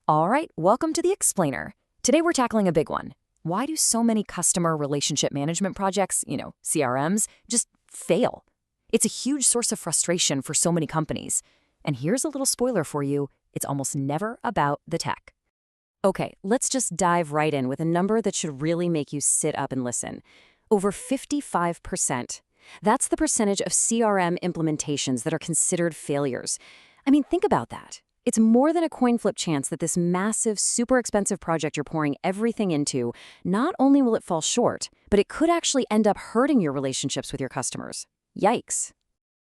All right, welcome to the Explainer. Today we're tackling a big one. Why do so many customer relationship management projects, CRMs, just fail? It's a huge source of frustration for so many companies. And here's a little spoiler for you, it's almost never about the tech. Okay, let's just dive right in with a number that should really make you sit up and listen. Over 55%. That's the percentage of CRM implementations that are considered failures. I mean, think about that. It's more than a coin flip chance that this massive, super expensive project you're pouring everything into, not only will it fall short, but it could actually end up hurting your relationships with your customers. Yikes.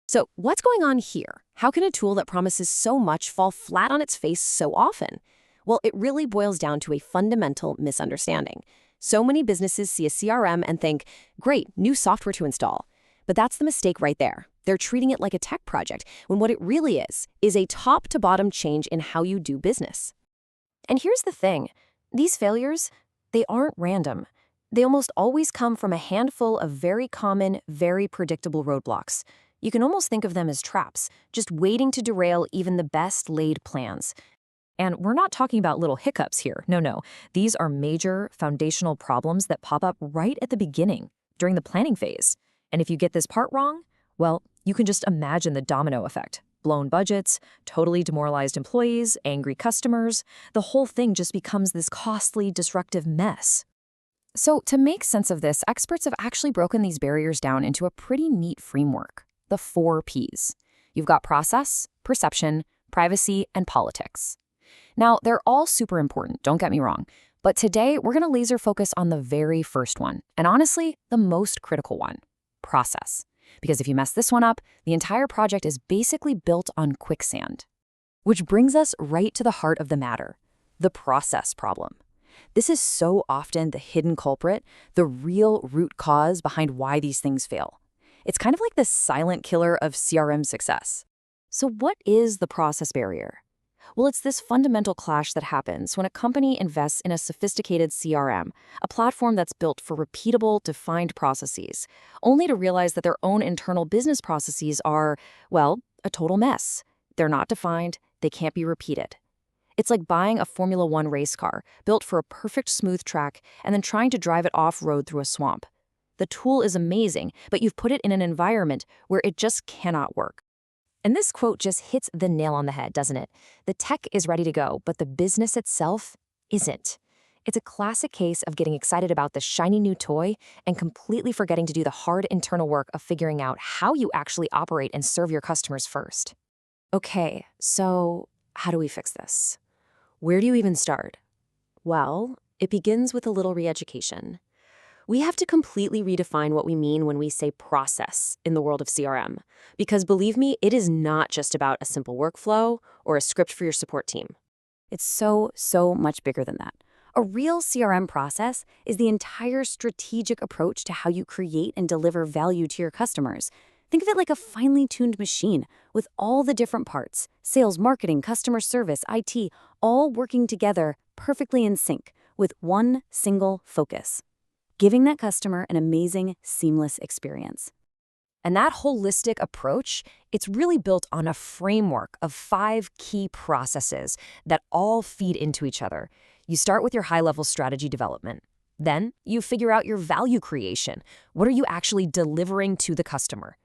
So what's going on here? How can a tool that promises so much fall flat on its face so often? Well, it really boils down to a fundamental misunderstanding. So many businesses see a CRM and think, great, new software to install. But that's the mistake right there. They're treating it like a tech project, when what it really is a top-to-bottom change in how you do business. And here's the thing. These failures, they aren't random. They almost always come from a handful of very common, very predictable roadblocks. You can almost think of them as traps, just waiting to derail even the best-laid plans. And we're not talking about little hiccups here. No. These are major, foundational problems that pop up right at the beginning, during the planning phase. And if you get this part wrong, well, you can just imagine the domino effect. Blown budgets, totally demoralized employees, angry customers. The whole thing just becomes this costly, disruptive mess. So to make sense of this, experts have actually broken these barriers down into a pretty neat framework, the 4 Ps. You've got process, perception, privacy, and politics. Now, they're all super important, don't get me wrong, but today we're going to laser focus on the very first one, and honestly, the most critical one, process. Because if you mess this one up, the entire project is basically built on quicksand. Which brings us right to the heart of the matter, the process problem. This is so often the hidden culprit, the real root cause behind why these things fail. It's kind of like the silent killer of CRM success. So what is the process barrier? Well, it's this fundamental clash that happens when a company invests in a sophisticated CRM, a platform that's built for repeatable, defined processes, only to realize that their own internal business processes are, well, a total mess. They're not defined, they can't be repeated. It's like buying a Formula One race car, built for a perfect smooth track, and then trying to drive it off-road through a swamp. The tool is amazing, but you've put it in an environment where it just cannot work. And this quote just hits the nail on the head, doesn't it? The tech is ready to go, but the business itself isn't. It's a classic case of getting excited about the shiny new toy and completely forgetting to do the hard internal work of figuring out how you actually operate and serve your customers first. Okay, so how do we fix this? Where do you even start? Well, it begins with a little re-education. We have to completely redefine what we mean when we say process in the world of CRM. Because believe me, it is not just about a simple workflow or a script for your support team. It's so much bigger than that. A real CRM process is the entire strategic approach to how you create and deliver value to your customers. Think of it like a finely tuned machine with all the different parts, sales, marketing, customer service, IT, all working together perfectly in sync with one single focus. Giving that customer an amazing, seamless experience. And that holistic approach, it's really built on a framework of 5 key processes that all feed into each other. You start with your high-level strategy development. Then you figure out your value creation. What are you actually delivering to the customer?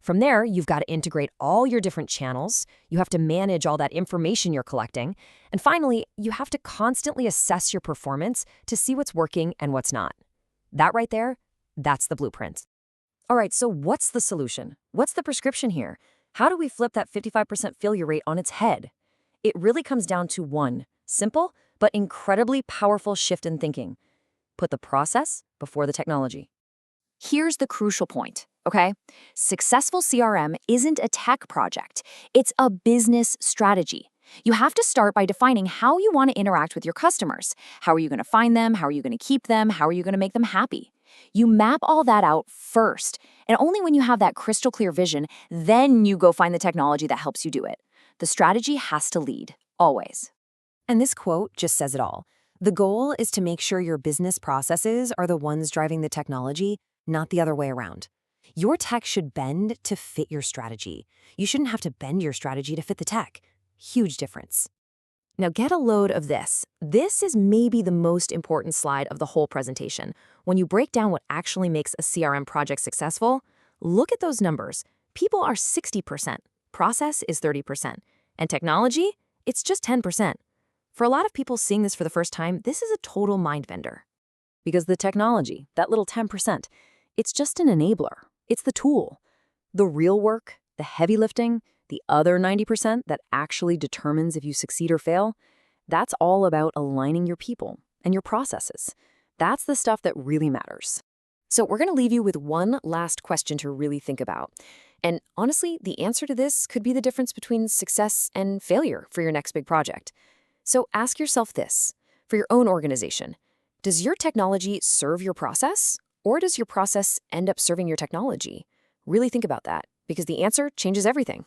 From there, you've got to integrate all your different channels. You have to manage all that information you're collecting. And finally, you have to constantly assess your performance to see what's working and what's not. That right there, that's the blueprint. All right, so what's the solution? What's the prescription here? How do we flip that 55% failure rate on its head? It really comes down to one simple but incredibly powerful shift in thinking. Put the process before the technology. Here's the crucial point, okay? Successful CRM isn't a tech project. It's a business strategy. You have to start by defining how you want to interact with your customers. How are you going to find them? How are you going to keep them? How are you going to make them happy? You map all that out first, and only when you have that crystal clear vision, then you go find the technology that helps you do it. The strategy has to lead, always. And this quote just says it all. The goal is to make sure your business processes are the ones driving the technology, not the other way around. Your tech should bend to fit your strategy. You shouldn't have to bend your strategy to fit the tech. Huge difference. Now get a load of this. This is maybe the most important slide of the whole presentation. When you break down what actually makes a CRM project successful, look at those numbers. People are 60%, process is 30%, and technology, it's just 10%. For a lot of people seeing this for the first time, this is a total mind bender. Because the technology, that little 10%, it's just an enabler. It's the tool. The real work, the heavy lifting, the other 90% that actually determines if you succeed or fail, that's all about aligning your people and your processes. That's the stuff that really matters. So we're going to leave you with one last question to really think about. And honestly, the answer to this could be the difference between success and failure for your next big project. So ask yourself this, for your own organization, does your technology serve your process, or does your process end up serving your technology? Really think about that, because the answer changes everything.